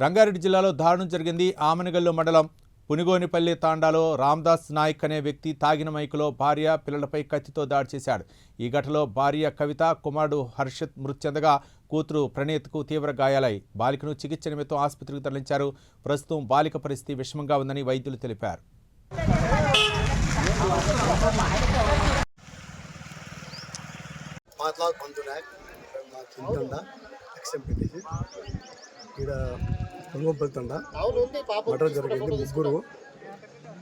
రంగారెడ్డి జిల్లాలో దారుణం జరిగింది. ఆమనగల్లు మండలం పునిగోనిపల్లి తాండాలో రామ్దాస్ నాయక్ అనే వ్యక్తి తాగిన మైకులో భార్య పిల్లలపై కత్తితో దాడి చేశాడు. ఈ ఘటనలో భార్య కవిత, కుమారుడు హర్షత్ మృతి చెందగా కూతురు ప్రణీత్కు తీవ్ర గాయాలయ్యాయి. బాలికను చికిత్స నిమిత్తం ఆసుపత్రికి తరలించారు. ప్రస్తుతం బాలిక పరిస్థితి విషమంగా ఉందని వైద్యులు తెలిపారు. మర్డర్ జరిగింది. ముగ్గురు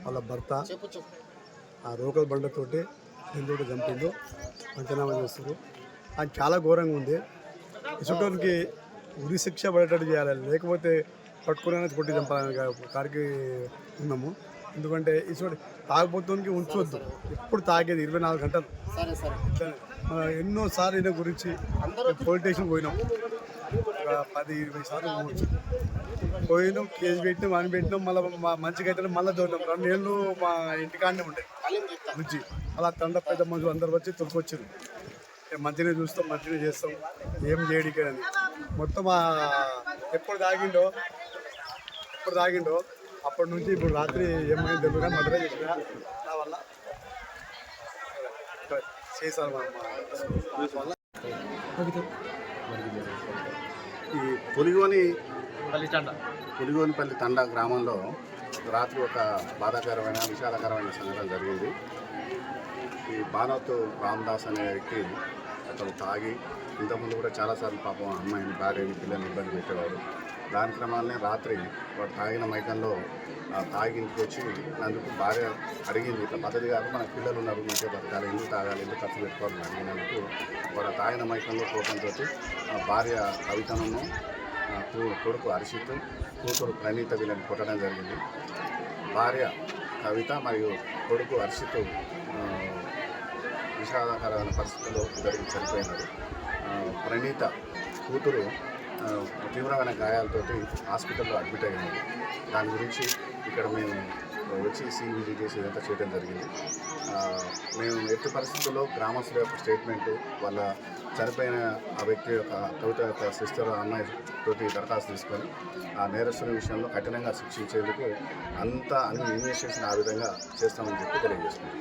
వాళ్ళ భర్త ఆ రోకల్ బండతోటి నిందుడు చంపిండు. పంచనామా చేస్తారు. అది చాలా ఘోరంగా ఉంది. ఇసుటోనికి ఉరి శిక్ష పడేటట్టు చేయాలి, లేకపోతే పట్టుకునే కొట్టి చంపాలని కాడికి ఉన్నాము. ఎందుకంటే ఇసుడు తాగబోతునికి ఉంచవద్దు. ఎప్పుడు తాగేది 24 గంటలు. ఎన్నోసార్లు ఈయన గురించి పోలీస్ స్టేషన్ పోయినాం. 10-20 సార్లు పోయినాం. కేసు పెట్టినాం, అని పెట్టినాం. మళ్ళీ మంచిగా అయితే మళ్ళీ చూడటం 2 ఏళ్ళు మా ఇంటికాడనే ఉండే నుంచి అలా తండ పెద్ద మనుషులు అందరు వచ్చి తొలికొచ్చారు. మంచిగా చూస్తాం, మంచిగా చేస్తాం, ఏం చేయడికని మొత్తం ఎప్పుడు తాగిండో అప్పటి నుంచి ఇప్పుడు రాత్రి ఏమైంది తెలియదు కానీ మర్డర్ చేసిన నా వల్ల చేశారు. ఈ పులిగోనిపల్లి తండా గ్రామంలో రాత్రి ఒక బాధాకరమైన విషాదకరమైన సంఘటన జరిగింది. ఈ బానోతు రామ్దాస్ అనే వ్యక్తి అతను తాగి ఇంతకుముందు కూడా చాలాసార్లు పాపం అమ్మాయిని, భార్యని, పిల్లల్ని ఇబ్బంది పెట్టేవాడు. దాని క్రమాలనే రాత్రి వాడు తాగిన మైకంలో తాగి ఇంటికి వచ్చి అందుకు భార్య అడిగింది, ఇట్లా పద్ధతి కాదు, మన పిల్లలు ఉన్నారు, మంచిగా బతకాలి, ఎందుకు తాగాలి, ఎందుకు ఖర్చు పెట్టుకోవాలని అడిగినందుకు వాడు తాగిన మైకంలో కోపంతో భార్య కవితను, కొడుకు హర్షిత్, కూతురు ప్రణీత వీళ్ళని కొట్టడం జరిగింది. భార్య కవిత మరియు కొడుకు హర్షిత్ విషాదకరమైన పరిస్థితుల్లో జరిగి చనిపోయినారు. ప్రణీత కూతురు తీవ్రమైన గాయాలతోటి హాస్పిటల్లో అడ్మిట్ అయ్యింది. దాని గురించి ఇక్కడ మేము వచ్చి సీన్ విజిట్ చేసి ఇదంతా చేయడం జరిగింది. మేము ఎట్టి పరిస్థితుల్లో గ్రామస్తుల యొక్క స్టేట్మెంటు, వాళ్ళ చనిపోయిన ఆ వ్యక్తి యొక్క కవిత యొక్క సిస్టర్ అమ్మాయి తోటి దరఖాస్తు తీసుకొని ఆ నేరస్తుల విషయంలో కఠినంగా శిక్షించేందుకు అన్ని ఇన్వెస్టిగేషన్ ఆ విధంగా చేస్తామని చెప్పి తెలియజేస్తున్నాం.